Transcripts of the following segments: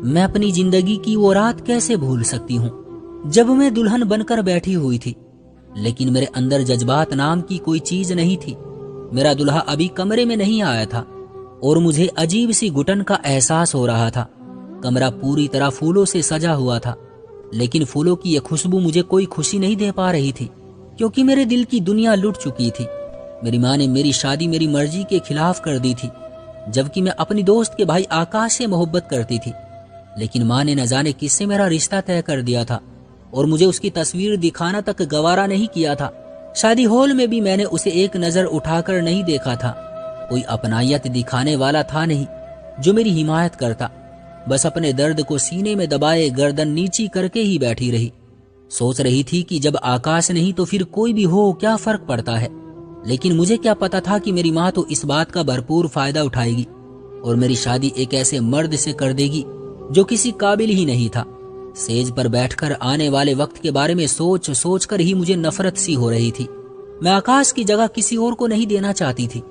मैं अपनी जिंदगी की वो रात कैसे भूल सकती हूँ जब मैं दुल्हन बनकर बैठी हुई थी, लेकिन मेरे अंदर जज्बात नाम की कोई चीज नहीं थी। मेरा दुल्हा अभी कमरे में नहीं आया था और मुझे अजीब सी घुटन का एहसास हो रहा था। कमरा पूरी तरह फूलों से सजा हुआ था, लेकिन फूलों की यह खुशबू मुझे कोई खुशी नहीं दे पा रही थी, क्योंकि मेरे दिल की दुनिया लुट चुकी थी। मेरी माँ ने मेरी शादी मेरी मर्जी के खिलाफ कर दी थी, जबकि मैं अपनी दोस्त के भाई आकाश से मोहब्बत करती थी। लेकिन माँ ने न जाने किससे मेरा रिश्ता तय कर दिया था और मुझे उसकी तस्वीर दिखाना तक गवारा नहीं किया था। शादी हॉल में भी मैंने उसे एक नजर उठाकर नहीं देखा था। कोई अपनायत दिखाने वाला था नहीं जो मेरी हिमायत करता। बस अपने दर्द को सीने में दबाए गर्दन नीची करके ही बैठी रही। सोच रही थी कि जब आकाश नहीं तो फिर कोई भी हो, क्या फर्क पड़ता है। लेकिन मुझे क्या पता था कि मेरी माँ तो इस बात का भरपूर फायदा उठाएगी और मेरी शादी एक ऐसे मर्द से कर देगी जो किसी काबिल ही नहीं था। सेज पर बैठकर आने वाले वक्त के बारे में सोच सोच कर ही मुझे नफरत सी हो रही थी। मैं आकाश की जगह किसी और को नहीं देना चाहती थी,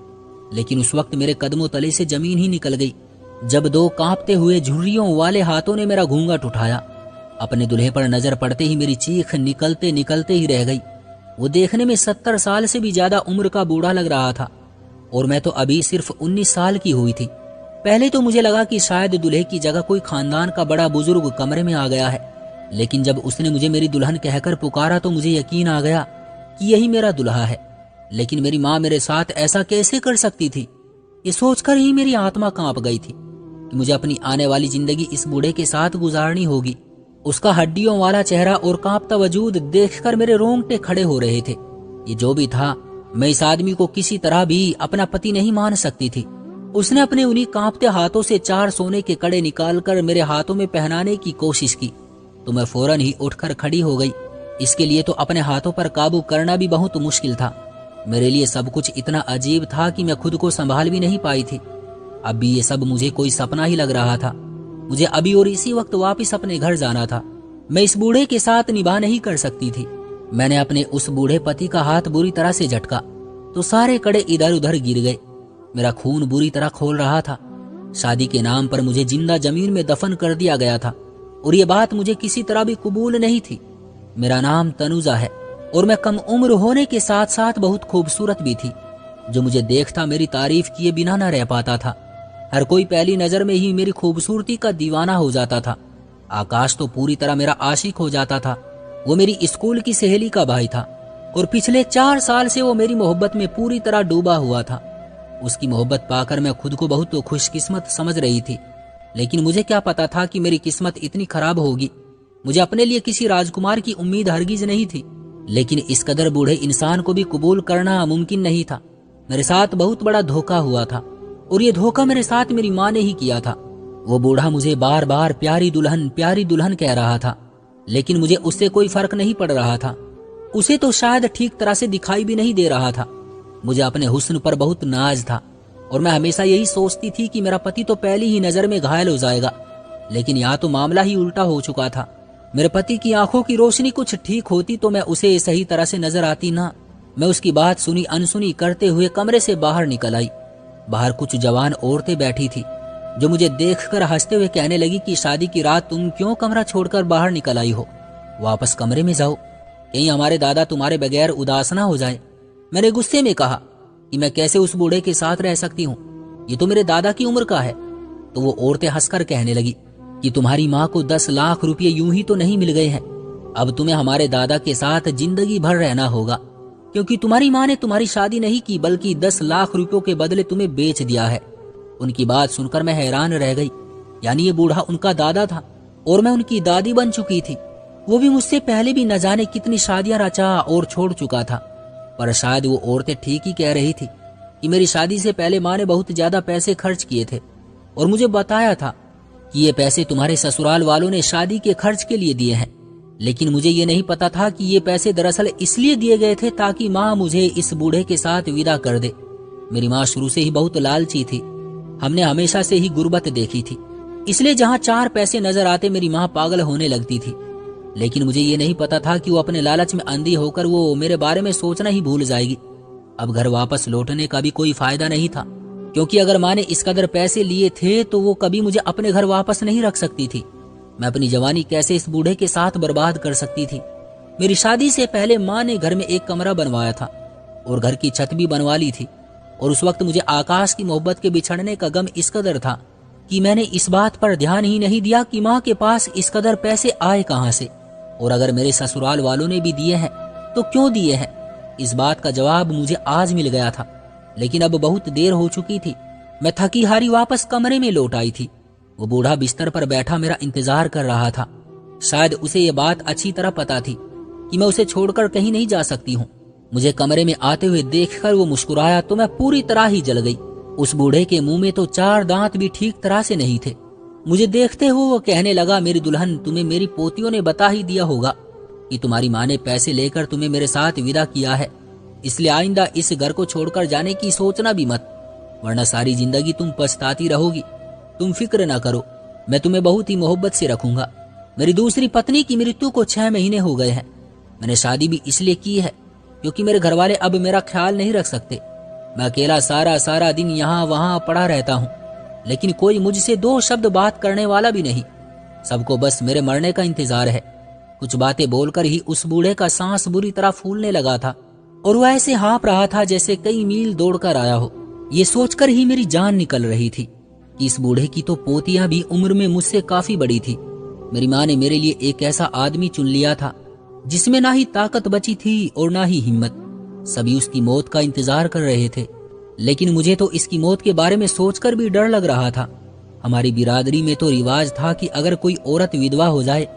लेकिन उस वक्त मेरे कदमों तले से जमीन ही निकल गई जब दो कांपते हुए झुर्रियों वाले हाथों ने मेरा घूंघट उठाया। अपने दूल्हे पर नजर पड़ते ही मेरी चीख निकलते निकलते ही रह गई। वो देखने में 70 साल से भी ज्यादा उम्र का बूढ़ा लग रहा था और मैं तो अभी सिर्फ 19 साल की हुई थी। पहले तो मुझे लगा कि शायद दूल्हे की जगह कोई खानदान का बड़ा बुजुर्ग कमरे में आ गया है, लेकिन जब उसने मुझे मेरी दुल्हन कहकर पुकारा तो मुझे यकीन आ गया कि यही मेरा दुल्हा है। लेकिन मेरी माँ मेरे साथ ऐसा कैसे कर सकती थी, ये सोचकर ही मेरी आत्मा कांप गई थी कि मुझे अपनी आने वाली जिंदगी इस बूढ़े के साथ गुजारनी होगी। उसका हड्डियों वाला चेहरा और कांपता वजूद देखकर मेरे रोंगटे खड़े हो रहे थे। ये जो भी था, मैं इस आदमी को किसी तरह भी अपना पति नहीं मान सकती थी। उसने अपने उन्हीं कांपते हाथों से 4 सोने के कड़े निकालकर मेरे हाथों में पहनाने की कोशिश की तो मैं फौरन ही उठकर खड़ी हो गई। इसके लिए तो अपने हाथों पर काबू करना भी बहुत मुश्किल था। मेरे लिए सब कुछ इतना अजीब था कि मैं खुद को संभाल भी नहीं पाई थी। अब भी ये सब मुझे कोई सपना ही लग रहा था। मुझे अभी और इसी वक्त वापस अपने घर जाना था। मैं इस बूढ़े के साथ निभाह नहीं कर सकती थी। मैंने अपने उस बूढ़े पति का हाथ बुरी तरह से झटका तो सारे कड़े इधर उधर गिर गए। मेरा खून बुरी तरह खोल रहा था। शादी के नाम पर मुझे जिंदा जमीन में दफन कर दिया गया था और ये बात मुझे किसी तरह भी कबूल नहीं थी। मेरा नाम तनुजा है और मैं कम उम्र होने के साथ साथ बहुत खूबसूरत भी थी। जो मुझे देखता मेरी तारीफ किए बिना न रह पाता था। हर कोई पहली नजर में ही मेरी खूबसूरती का दीवाना हो जाता था। आकाश तो पूरी तरह मेरा आशिक हो जाता था। वो मेरी स्कूल की सहेली का भाई था और पिछले 4 साल से वो मेरी मोहब्बत में पूरी तरह डूबा हुआ था। उसकी मोहब्बत पाकर मैं खुद को बहुत खुशकिस्मत समझ रही थी, लेकिन मुझे क्या पता था कि मेरी किस्मत इतनी खराब होगी। मुझे अपने लिए किसी राजकुमार की उम्मीद हरगिज नहीं थी, लेकिन इस कदर बूढ़े इंसान को भी कबूल करना मुमकिन नहीं था। मेरे साथ बहुत बड़ा धोखा हुआ था और ये धोखा मेरे साथ मेरी माँ ने ही किया था। वो बूढ़ा मुझे बार बार प्यारी दुल्हन कह रहा था, लेकिन मुझे उससे कोई फर्क नहीं पड़ रहा था। उसे तो शायद ठीक तरह से दिखाई भी नहीं दे रहा था। मुझे अपने हुस्न पर बहुत नाज था और मैं हमेशा यही सोचती थी कि मेरा पति तो पहली ही नजर में घायल हो जाएगा, लेकिन यहाँ तो मामला ही उल्टा हो चुका था। मेरे पति की आंखों की रोशनी कुछ ठीक होती तो मैं उसे सही तरह से नजर आती ना। मैं उसकी बात सुनी अनसुनी करते हुए कमरे से बाहर निकल आई। बाहर कुछ जवान औरतें बैठी थी जो मुझे देखकर हंसते हुए कहने लगी कि शादी की रात तुम क्यों कमरा छोड़कर बाहर निकल आई हो, वापस कमरे में जाओ, कहीं हमारे दादा तुम्हारे बगैर उदास ना हो जाए। मैंने गुस्से में कहा कि मैं कैसे उस बूढ़े के साथ रह सकती हूँ, ये तो मेरे दादा की उम्र का है। तो वो औरतें हंसकर कहने लगी कि तुम्हारी माँ को 10 लाख रुपये यूं ही तो नहीं मिल गए हैं, अब तुम्हें हमारे दादा के साथ जिंदगी भर रहना होगा, क्योंकि तुम्हारी माँ ने तुम्हारी शादी नहीं की बल्कि 10 लाख रुपयों के बदले तुम्हें बेच दिया है। उनकी बात सुनकर मैं हैरान रह गई। यानी ये बूढ़ा उनका दादा था और मैं उनकी दादी बन चुकी थी। वो भी मुझसे पहले भी न जाने कितनी शादियां रचा और छोड़ चुका था। पर शायद वो औरतें ठीक ही कह रही थी कि मेरी शादी से पहले माँ ने बहुत ज्यादा पैसे खर्च किए थे और मुझे बताया था कि ये पैसे तुम्हारे ससुराल वालों ने शादी के खर्च के लिए दिए हैं। लेकिन मुझे ये नहीं पता था कि ये पैसे दरअसल इसलिए दिए गए थे ताकि माँ मुझे इस बूढ़े के साथ विदा कर दे। मेरी माँ शुरू से ही बहुत लालची थी। हमने हमेशा से ही गुर्बत देखी थी, इसलिए जहाँ 4 पैसे नजर आते मेरी माँ पागल होने लगती थी। लेकिन मुझे ये नहीं पता था कि वो अपने लालच में अंधी होकर वो मेरे बारे में सोचना ही भूल जाएगी। अब घर वापस लौटने का भी कोई फायदा नहीं था। क्योंकि अगर माँ ने इस कदर पैसे लिए थे तो वो कभी मुझे अपने घर वापस नहीं रख सकती थी। मैं अपनी जवानी कैसे इस बूढ़े के साथ बर्बाद कर सकती थी। मेरी शादी से पहले माँ ने घर में एक कमरा बनवाया था और घर की छत भी बनवा ली थी, और उस वक्त मुझे आकाश की मोहब्बत के बिछड़ने का गम इस कदर था कि मैंने इस बात पर ध्यान ही नहीं दिया कि माँ के पास इस कदर पैसे आए कहाँ से, और अगर मेरे ससुराल वालों ने भी दिए हैं तो क्यों दिए हैं। इस बात का जवाब मुझे आज मिल गया था, लेकिन अब बहुत देर हो चुकी थी। मैं थकी हारी वापस कमरे में लौट आई थी। वो बूढ़ा बिस्तर पर बैठा मेरा इंतजार कर रहा था। शायद उसे ये बात अच्छी तरह पता थी कि मैं उसे छोड़कर कहीं नहीं जा सकती हूँ। मुझे कमरे में आते हुए देखकर वो मुस्कुराया तो मैं पूरी तरह ही जल गई। उस बूढ़े के मुंह में तो 4 दांत भी ठीक तरह से नहीं थे। मुझे देखते हुए वो कहने लगा, मेरी दुल्हन, तुम्हें मेरी पोतियों ने बता ही दिया होगा कि तुम्हारी माँ ने पैसे लेकर तुम्हें मेरे साथ विदा किया है, इसलिए आइंदा इस घर को छोड़कर जाने की सोचना भी मत, वरना सारी जिंदगी तुम पछताती रहोगी। तुम फिक्र ना करो, मैं तुम्हें बहुत ही मोहब्बत से रखूंगा। मेरी दूसरी पत्नी की मृत्यु को 6 महीने हो गए हैं। मैंने शादी भी इसलिए की है क्योंकि मेरे घर वाले अब मेरा ख्याल नहीं रख सकते। मैं अकेला सारा दिन यहाँ वहाँ पड़ा रहता हूँ, लेकिन कोई मुझसे 2 शब्द बात करने वाला भी नहीं। सबको बस मेरे मरने का इंतजार है। कुछ बातें बोलकर ही उस बूढ़े का सांस बुरी तरह फूलने लगा था और वह ऐसे हाँप रहा था जैसे कई मील दौड़कर आया हो। ये सोचकर ही मेरी जान निकल रही थी कि इस बूढ़े की तो पोतियां भी उम्र में मुझसे काफी बड़ी थी। मेरी माँ ने मेरे लिए एक ऐसा आदमी चुन लिया था जिसमें ना ही ताकत बची थी और ना ही हिम्मत। सभी उसकी मौत का इंतजार कर रहे थे, लेकिन मुझे तो इसकी मौत के बारे में सोचकर भी डर लग रहा था। हमारी बिरादरी में तो रिवाज था कि अगर कोई औरत विधवा हो जाए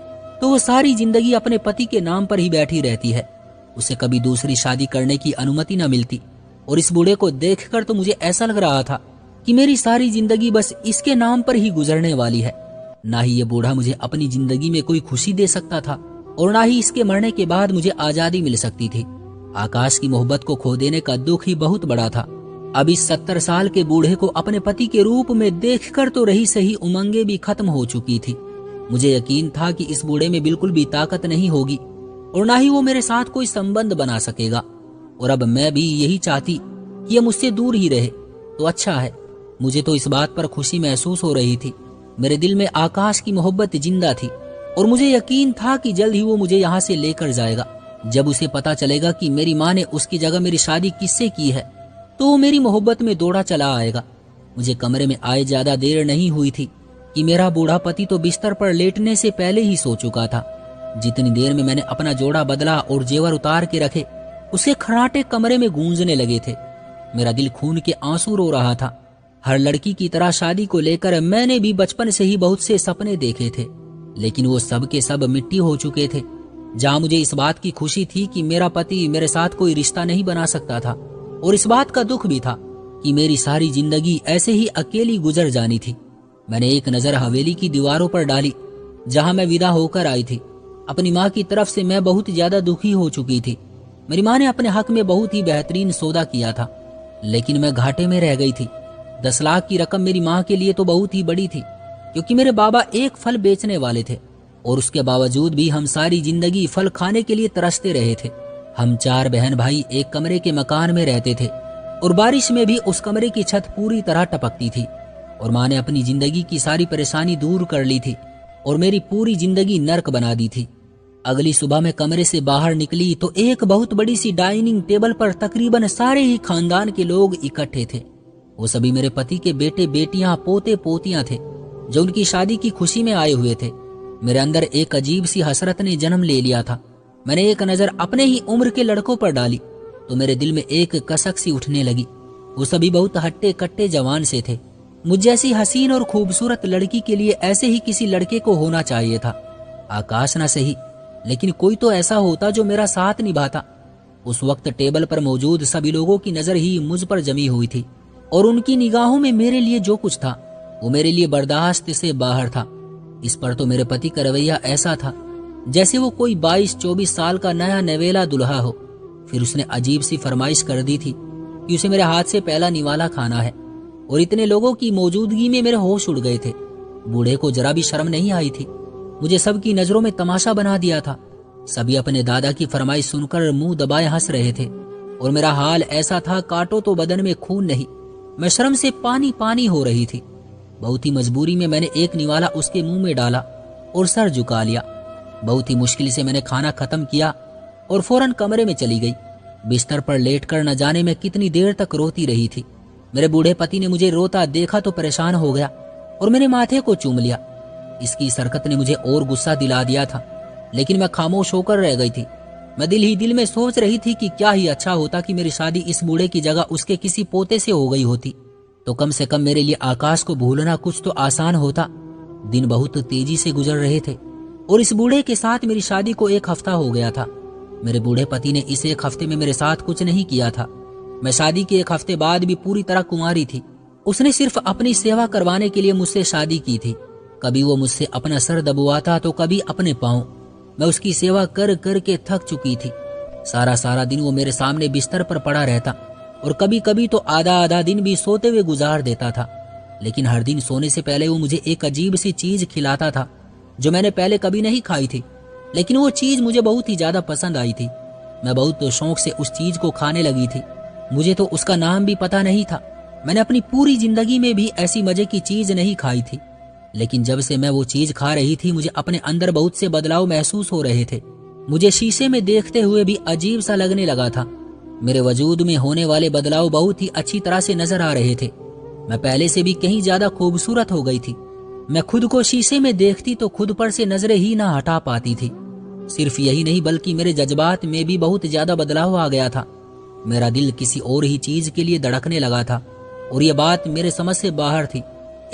तो वो सारी जिंदगी अपने पति के नाम पर ही बैठी रहती है, उसे कभी दूसरी शादी करने की अनुमति न मिलती। और इस बूढ़े को देखकर तो मुझे ऐसा लग रहा था कि मेरी सारी जिंदगी बस इसके नाम पर ही गुजरने वाली है। ना ही ये बूढ़ा मुझे अपनी जिंदगी में कोई खुशी दे सकता था और ना ही इसके मरने के बाद मुझे आजादी मिल सकती थी। आकाश की मोहब्बत को खो देने का दुख ही बहुत बड़ा था। अब इस 70 साल के बूढ़े को अपने पति के रूप में देखकर तो रही सही उमंगे भी खत्म हो चुकी थी। मुझे यकीन था कि इस बूढ़े में बिल्कुल भी ताकत नहीं होगी और ना ही वो मेरे साथ कोई संबंध बना सकेगा, और अब मैं भी यही चाहती कि ये मुझसे दूर ही रहे तो अच्छा है। मुझे तो इस बात पर खुशी महसूस हो रही थी। मेरे दिल में आकाश की मोहब्बत जिंदा थी और मुझे यकीन था कि जल्द ही वो मुझे यहाँ से लेकर जाएगा। जब उसे पता चलेगा कि मेरी माँ ने उसकी जगह मेरी शादी किससे की है तो वो मेरी मोहब्बत में दौड़ा चला आएगा। मुझे कमरे में आए ज्यादा देर नहीं हुई थी कि मेरा बूढ़ा पति तो बिस्तर पर लेटने से पहले ही सो चुका था। जितनी देर में मैंने अपना जोड़ा बदला और जेवर उतार के रखे, उसके खर्राटे कमरे में गूंजने लगे थे। मेरा दिल खून के आंसू रो रहा था। हर लड़की की तरह शादी को लेकर मैंने भी बचपन से ही बहुत से सपने देखे थे, लेकिन वो सब के सब मिट्टी हो चुके थे। जहाँ मुझे इस बात की खुशी थी कि मेरा पति मेरे साथ कोई रिश्ता नहीं बना सकता था, और इस बात का दुख भी था कि मेरी सारी जिंदगी ऐसे ही अकेली गुजर जानी थी। मैंने एक नजर हवेली की दीवारों पर डाली जहां मैं विदा होकर आई थी। अपनी माँ की तरफ से मैं बहुत ज्यादा दुखी हो चुकी थी। मेरी माँ ने अपने हक में बहुत ही बेहतरीन सौदा किया था, लेकिन मैं घाटे में रह गई थी। 10 लाख की रकम मेरी माँ के लिए तो बहुत ही बड़ी थी, क्योंकि मेरे बाबा एक फल बेचने वाले थे और उसके बावजूद भी हम सारी जिंदगी फल खाने के लिए तरसते रहे थे। हम 4 बहन भाई एक कमरे के मकान में रहते थे और बारिश में भी उस कमरे की छत पूरी तरह टपकती थी। और माँ ने अपनी जिंदगी की सारी परेशानी दूर कर ली थी और मेरी पूरी जिंदगी नर्क बना दी थी। अगली सुबह मैं कमरे से बाहर निकली तो एक बहुत बड़ी सी डाइनिंग टेबल पर तकरीबन सारे ही खानदान के लोग इकट्ठे थे। वो सभी मेरे पति के बेटे बेटियां पोते पोतियां थे जो उनकी शादी की खुशी में आए हुए थे। मेरे अंदर एक अजीब सी हसरत ने जन्म ले लिया था। मैंने एक नजर अपने ही उम्र के लड़कों पर डाली तो मेरे दिल में एक कसक सी उठने लगी। वो सभी बहुत हट्टे कट्टे जवान से थे। मुझ जैसी हसीन और खूबसूरत लड़की के लिए ऐसे ही किसी लड़के को होना चाहिए था। आकाश ना सही, लेकिन कोई तो ऐसा होता जो मेरा साथ निभाता। उस वक्त टेबल पर मौजूद सभी लोगों की नजर ही मुझ पर जमी हुई थी और उनकी निगाहों में मेरे लिए जो कुछ था वो मेरे लिए बर्दाश्त से बाहर था। इस पर तो मेरे पति का रवैया ऐसा था जैसे वो कोई 22-24 साल का नया नवेला दुल्हा हो। फिर उसने अजीब सी फरमाइश कर दी थी कि उसे मेरे हाथ से पहला निवाला खाना है, और इतने लोगों की मौजूदगी में मेरे होश उड़ गए थे। बूढ़े को जरा भी शर्म नहीं आई थी। मुझे सबकी नजरों में तमाशा बना दिया था। सभी अपने दादा की फरमाइश सुनकर मुंह दबाए हंस रहे थे और मेरा हाल ऐसा था काटो तो बदन में खून नहीं। मैं शर्म से पानी पानी हो रही थी। बहुत ही मजबूरी में मैंने एक निवाला उसके मुंह में डाला और सर झुका लिया। बहुत ही मुश्किल से मैंने खाना खत्म किया और फौरन कमरे में चली गई। बिस्तर पर लेटकर न जाने मैं कितनी देर तक रोती रही थी। मेरे बूढ़े पति ने मुझे रोता देखा तो परेशान हो गया और मेरे माथे को चूम लिया। इसकी इस हरकत ने मुझे और गुस्सा दिला दिया था, लेकिन मैं खामोश होकर रह गई थी। मैं दिल ही दिल में सोच रही थी कि क्या ही अच्छा होता कि मेरी शादी इस बूढ़े की जगह उसके किसी पोते से हो गई होती, तो कम से कम मेरे लिए आकाश को भूलना कुछ तो आसान होता। दिन बहुत तेजी से गुजर रहे थे और इस बूढ़े के साथ मेरी शादी को 1 हफ्ता हो गया था। मेरे बूढ़े पति ने इस 1 हफ्ते में मेरे साथ कुछ नहीं किया था। मैं शादी के 1 हफ्ते बाद भी पूरी तरह कुंवारी थी। उसने सिर्फ अपनी सेवा करवाने के लिए मुझसे शादी की थी। कभी वो मुझसे अपना सर दबवाता तो कभी अपने पांव। मैं उसकी सेवा कर कर के थक चुकी थी। सारा सारा दिन वो मेरे सामने बिस्तर पर पड़ा रहता और कभी कभी तो आधा आधा दिन भी सोते हुए गुजार देता था। लेकिन हर दिन सोने से पहले वो मुझे एक अजीब सी चीज खिलाता था जो मैंने पहले कभी नहीं खाई थी, लेकिन वो चीज मुझे बहुत ही ज्यादा पसंद आई थी। मैं बहुत शौक से उस चीज को खाने लगी थी। मुझे तो उसका नाम भी पता नहीं था। मैंने अपनी पूरी जिंदगी में भी ऐसी मजे की चीज नहीं खाई थी, लेकिन जब से मैं वो चीज खा रही थी मुझे अपने अंदर बहुत से बदलाव महसूस हो रहे थे। मुझे शीशे में देखते हुए भी अजीब सा लगने लगा था। मेरे वजूद में होने वाले बदलाव बहुत ही अच्छी तरह से नजर आ रहे थे। मैं पहले से भी कहीं ज्यादा खूबसूरत हो गई थी। मैं खुद को शीशे में देखती तो खुद पर से नजरें ही ना हटा पाती थी। सिर्फ यही नहीं बल्कि मेरे जज्बात में भी बहुत ज्यादा बदलाव आ गया था। मेरा दिल किसी और ही चीज के लिए धड़कने लगा था और यह बात मेरे समझ से बाहर थी।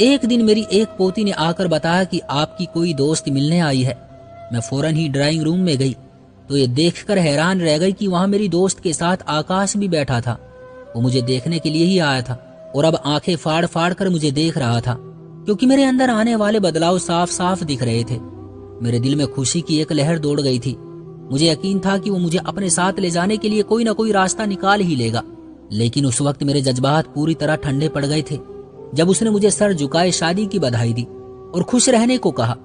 एक दिन मेरी एक पोती ने आकर बताया कि आपकी कोई दोस्त मिलने आई है। मैं फौरन ही ड्राइंग रूम में गई तो ये देखकर हैरान रह गई कि वहां मेरी दोस्त के साथ आकाश भी बैठा था। वो मुझे देखने के लिए ही आया था और अब आंखें फाड़ फाड़ कर मुझे देख रहा था, क्योंकि मेरे अंदर आने वाले बदलाव साफ साफ दिख रहे थे। मेरे दिल में खुशी की एक लहर दौड़ गई थी। मुझे यकीन था कि वो मुझे अपने साथ ले जाने के लिए कोई ना कोई रास्ता निकाल ही लेगा। लेकिन उस वक्त मेरे जज्बात पूरी तरह ठंडे पड़ गए थे जब उसने मुझे सर झुकाए शादी की बधाई दी और खुश रहने को कहा।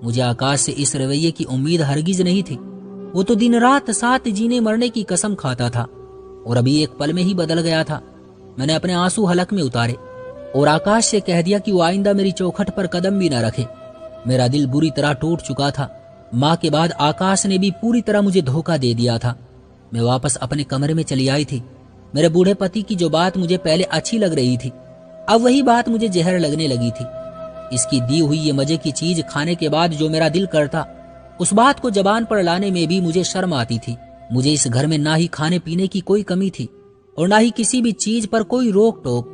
मुझे आकाश से इस रवैये की उम्मीद हरगिज नहीं थी। वो तो दिन रात साथ जीने मरने की कसम खाता था और अभी एक पल में ही बदल गया था। मैंने अपने आंसू हलक में उतारे और आकाश से कह दिया कि वो आइंदा मेरी चौखट पर कदम भी न रखे। मेरा दिल बुरी तरह टूट चुका था। माँ के बाद आकाश ने भी पूरी तरह मुझे धोखा दे दिया था। मैं वापस अपने कमरे में चली आई थी। मेरे बूढ़े पति की जो बात मुझे पहले अच्छी लग रही थी, अब वही बात मुझे जहर लगने लगी थी। इसकी दी हुई ये मजे की चीज खाने के बाद जो मेरा दिल करता, उस बात को जबान पर लाने में भी मुझे शर्म आती थी। मुझे इस घर में ना ही खाने पीने की कोई कमी थी और ना ही किसी भी चीज पर कोई रोक टोक,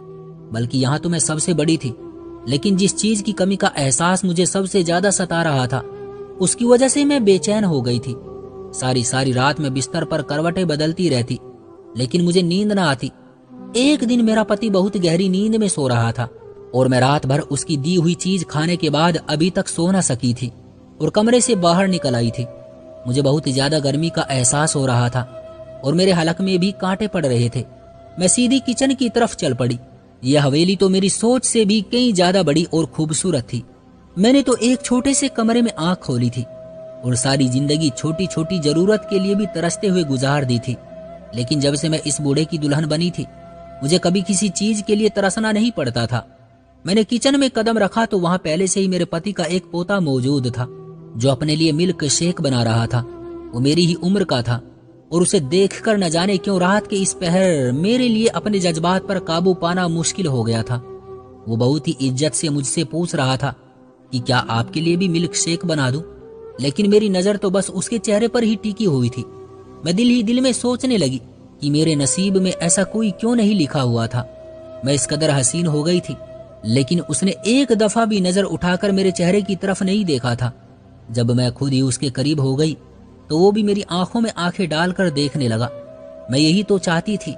बल्कि यहाँ तो मैं सबसे बड़ी थी। लेकिन जिस चीज की कमी का एहसास मुझे सबसे ज्यादा सता रहा था, उसकी वजह से मैं बेचैन हो गई थी। सारी सारी रात मैं बिस्तर पर करवटें बदलती रहती, लेकिन मुझे नींद न आती। एक दिन मेरा पति बहुत गहरी नींद में सो रहा था और मैं रात भर उसकी दी हुई चीज खाने के बाद अभी तक सो न सकी थी और कमरे से बाहर निकल आई थी। मुझे बहुत ज्यादा गर्मी का एहसास हो रहा था और मेरे हलक में भी कांटे पड़ रहे थे। मैं सीधी किचन की तरफ चल पड़ी। यह हवेली तो मेरी सोच से भी कहीं ज्यादा बड़ी और खूबसूरत थी। मैंने तो एक छोटे से कमरे में आंख खोली थी और सारी जिंदगी छोटी छोटी जरूरत के लिए भी तरसते हुए गुजार दी थी। लेकिन जब से मैं इस बूढ़े की दुल्हन बनी थी, मुझे कभी किसी चीज के लिए तरसना नहीं पड़ता था। मैंने किचन में कदम रखा तो वहां पहले से ही मेरे पति का एक पोता मौजूद था जो अपने लिए मिल्क शेक बना रहा था। वो मेरी ही उम्र का था और उसे देखकर न जाने क्यों रात के इस पहर मेरे लिए अपने जज्बात पर काबू पाना मुश्किल हो गया था। वो बहुत ही इज्जत से मुझसे पूछ रहा था कि क्या आपके लिए भी मिल्क शेक बना दूं, लेकिन मेरी नजर तो बस उसके चेहरे पर ही टिकी हुई थी। मैं दिल ही दिल में सोचने लगी कि मेरे नसीब में ऐसा कोई क्यों नहीं लिखा हुआ था। मैं इस कदर हसीन हो गई थी, लेकिन उसने एक दफा भी नजर उठाकर मेरे चेहरे की तरफ नहीं देखा था। जब मैं खुद ही उसके करीब हो गई तो वो भी मेरी आंखों में आंखें डालकर देखने लगा। मैं यही तो चाहती थी।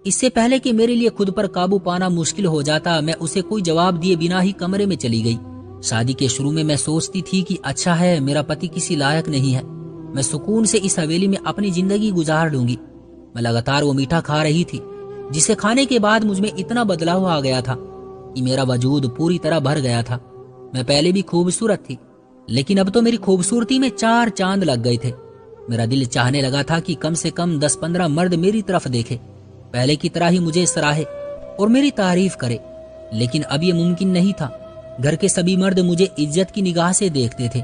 इससे पहले कि मेरे लिए खुद पर काबू पाना मुश्किल हो जाता, मैं उसे कोई जवाब दिए बिना ही कमरे में चली गई। शादी के शुरू में मैं सोचती थी कि अच्छा है मेरा पति किसी लायक नहीं है, मैं सुकून से इस हवेली में अपनी जिंदगी गुजार लूंगी। मैं लगातार वो मीठा खा रही थी जिसे खाने के बाद मुझ में इतना बदलाव आ गया था कि मेरा वजूद पूरी तरह भर गया था। मैं पहले भी खूबसूरत थी, लेकिन अब तो मेरी खूबसूरती में 4 चांद लग गए थे। मेरा दिल चाहने लगा था कि कम से कम 10-15 मर्द मेरी तरफ देखे, पहले की तरह ही मुझे सराहे। और मेरी तारीफ करे, लेकिन अब ये मुमकिन नहीं था। घर के सभी मर्द मुझे इज्जत की निगाह से देखते थे,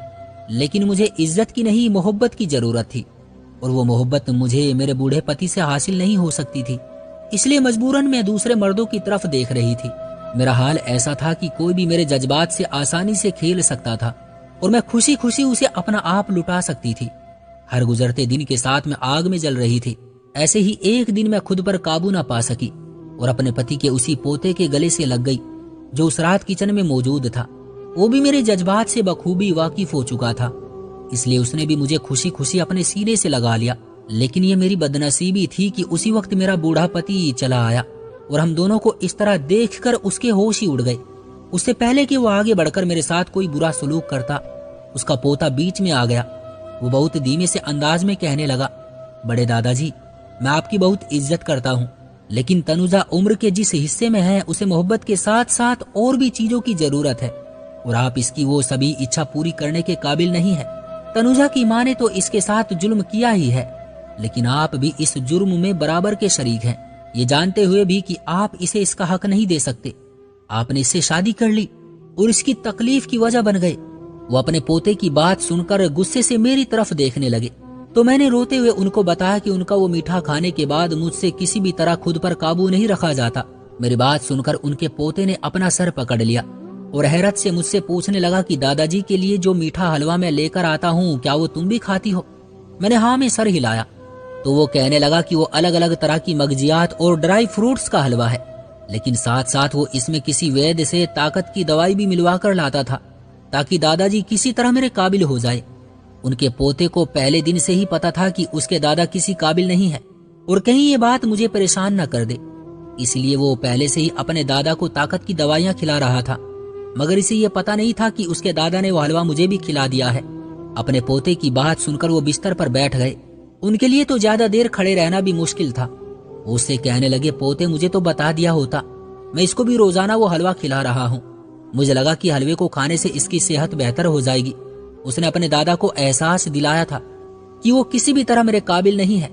लेकिन मुझे इज्जत की नहीं मोहब्बत की जरूरत थी, और वो मोहब्बत मुझे मेरे बूढ़े पति से हासिल नहीं हो सकती थी। इसलिए मजबूरन मैं दूसरे मर्दों की तरफ देख रही थी। मेरा हाल ऐसा था कि कोई भी मेरे जज्बात से आसानी से खेल सकता था और मैं खुशी खुशी उसे अपना आप लुटा सकती थी। हर गुजरते दिन के साथ मैं आग में जल रही थी। ऐसे ही एक दिन मैं खुद पर काबू ना पा सकी और अपने पति के उसी पोते के गले से लग गई जो उस रात किचन में मौजूद था। वो भी मेरे जज्बात से बखूबी वाकिफ हो चुका था, इसलिए उसने भी मुझे खुशी खुशी अपने सीने से लगा लिया। लेकिन ये मेरी बदनसीबी थी कि उसी वक्त मेरा बूढ़ा पति चला आया और हम दोनों को इस तरह देखकर उसके होश ही उड़ गए। उससे पहले कि वो आगे बढ़कर मेरे साथ कोई बुरा सलूक करता, उसका पोता बीच में आ गया। वो बहुत धीमे से अंदाज में कहने लगा, बड़े दादाजी, मैं आपकी बहुत इज्जत करता हूँ, लेकिन तनुजा उम्र के जिस हिस्से में है उसे मोहब्बत के साथ साथ और भी चीजों की जरूरत है और आप इसकी वो सभी इच्छा पूरी करने के काबिल नहीं है। तनुजा की माँ ने तो इसके साथ जुल्म किया ही है, लेकिन आप भी इस जुर्म में बराबर के शरीक हैं, ये जानते हुए भी कि आप इसे इसका हक नहीं दे सकते। आपने इससे शादी कर ली और इसकी तकलीफ की वजह बन गए। वो अपने पोते की बात सुनकर गुस्से से मेरी तरफ देखने लगे, तो मैंने रोते हुए उनको बताया कि उनका वो मीठा खाने के बाद मुझसे किसी भी तरह खुद पर काबू नहीं रखा जाता। मेरी बात सुनकर उनके पोते ने अपना सर पकड़ लिया और हैरत से मुझसे पूछने लगा कि दादाजी के लिए जो मीठा हलवा मैं लेकर आता हूँ, क्या वो तुम भी खाती हो? मैंने हाँ में सर हिलाया तो वो कहने लगा कि वो अलग अलग तरह की मगजियात और ड्राई फ्रूट्स का हलवा है, लेकिन साथ साथ वो इसमें किसी वैद्य से ताकत की दवाई भी मिलवा कर लाता था ताकि दादाजी किसी तरह मेरे काबिल हो जाए। उनके पोते को पहले दिन से ही पता था कि उसके दादा किसी काबिल नहीं है और कहीं ये बात मुझे परेशान न कर दे, इसलिए वो पहले से ही अपने दादा को ताकत की दवाइयां खिला रहा था, मगर इसे ये पता नहीं था कि उसके दादा ने वो हलवा मुझे भी खिला दिया है। अपने पोते की बात सुनकर वो बिस्तर पर बैठ गए। उनके लिए तो ज्यादा देर खड़े रहना भी मुश्किल था। वो उससे कहने लगे, पोते मुझे तो बता दिया होता, मैं इसको भी रोजाना वो हलवा खिला रहा हूँ। मुझे लगा कि हलवे को खाने से इसकी सेहत बेहतर हो जाएगी। उसने अपने दादा को एहसास दिलाया था कि वो किसी भी तरह मेरे काबिल नहीं है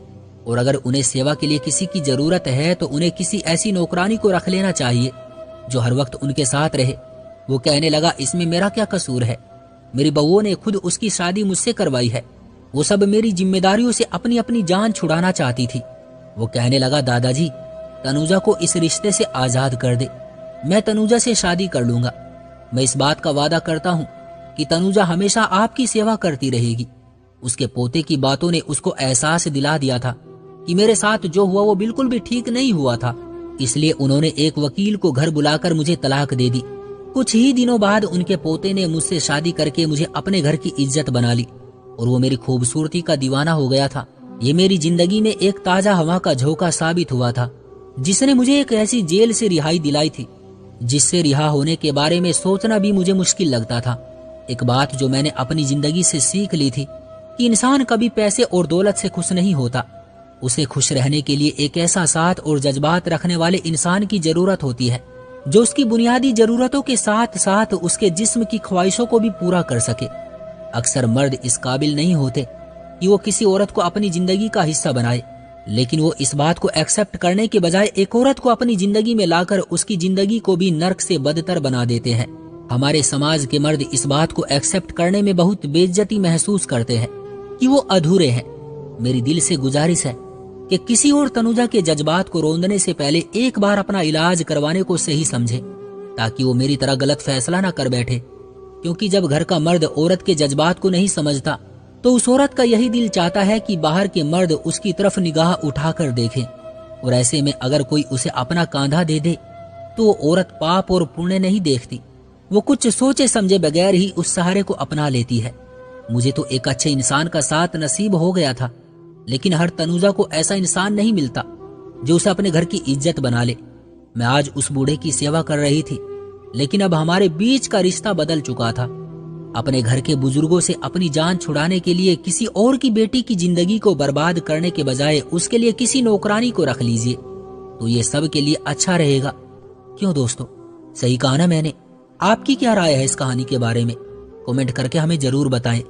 और अगर उन्हें सेवा के लिए किसी की जरूरत है तो उन्हें किसी ऐसी नौकरानी को रख लेना चाहिए जो हर वक्त उनके साथ रहे। वो कहने लगा, इसमें मेरा क्या कसूर है? मेरी बहुओं ने खुद उसकी शादी मुझसे करवाई है। वो सब मेरी जिम्मेदारियों से अपनी अपनी जान छुड़ाना चाहती थी। वो कहने लगा, दादाजी, तनुजा को इस रिश्ते से आजाद कर दे। मैं तनुजा से शादी कर लूंगा। मैं इस बात का वादा करता हूँ कि तनुजा हमेशा आपकी सेवा करती रहेगी। उसके पोते की बातों ने उसको एहसास दिला दिया था कि मेरे साथ जो हुआ वो बिल्कुल भी ठीक नहीं हुआ था, इसलिए उन्होंने एक वकील को घर बुलाकर मुझे तलाक दे दी। कुछ ही दिनों बाद उनके पोते ने मुझसे शादी करके मुझे अपने घर की इज्जत बना ली और वो मेरी खूबसूरती का दीवाना हो गया था। ये मेरी जिंदगी में एक ताजा हवा का झोंका साबित हुआ था जिसने मुझे एक ऐसी जेल से रिहाई दिलाई थी जिससे रिहा होने के बारे में सोचना भी मुझे मुश्किल लगता था। एक बात जो मैंने अपनी जिंदगी से सीख ली थी कि इंसान कभी पैसे और दौलत से खुश नहीं होता। उसे खुश रहने के लिए एक ऐसा साथ और जज्बात रखने वाले इंसान की जरूरत होती है जो उसकी बुनियादी जरूरतों के साथ साथ उसके जिस्म की ख्वाहिशों को भी पूरा कर सके। अक्सर मर्द इस काबिल नहीं होते कि वो किसी औरत को अपनी जिंदगी का हिस्सा बनाए, लेकिन वो इस बात को एक्सेप्ट करने के बजाय एक औरत को अपनी जिंदगी में लाकर उसकी जिंदगी को भी नर्क से बदतर बना देते हैं। हमारे समाज के मर्द इस बात को एक्सेप्ट करने में बहुत बेइज्जती महसूस करते हैं कि वो अधूरे हैं। मेरी दिल से गुजारिश है कि किसी और तनुजा के जज्बात को रोंदने से पहले एक बार अपना इलाज करवाने को सही समझे ताकि वो मेरी तरह गलत फैसला ना कर बैठे, क्योंकि जब घर का मर्द औरत के जज्बात को नहीं समझता तो उस औरत का यही दिल चाहता है कि बाहर के मर्द उसकी तरफ निगाह उठाकर देखें, और ऐसे में अगर कोई उसे अपना कांधा दे दे तो वो औरत पाप और पुण्य नहीं देखती, वो कुछ सोचे समझे बगैर ही उस सहारे को अपना लेती है। मुझे तो एक अच्छे इंसान का साथ नसीब हो गया था, लेकिन हर तनुजा को ऐसा इंसान नहीं मिलता जो उसे अपने घर की इज्जत बना ले। मैं आज उस बूढ़े की सेवा कर रही थी, लेकिन अब हमारे बीच का रिश्ता बदल चुका था। अपने घर के बुजुर्गों से अपनी जान छुड़ाने के लिए किसी और की बेटी की जिंदगी को बर्बाद करने के बजाय उसके लिए किसी नौकरानी को रख लीजिए तो ये सब के लिए अच्छा रहेगा। क्यों दोस्तों, सही कहा ना मैंने? आपकी क्या राय है इस कहानी के बारे में? कमेंट करके हमें जरूर बताएं।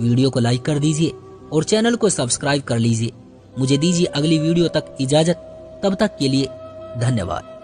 वीडियो को लाइक कर दीजिए और चैनल को सब्सक्राइब कर लीजिए। मुझे दीजिए अगली वीडियो तक इजाजत। तब तक के लिए धन्यवाद।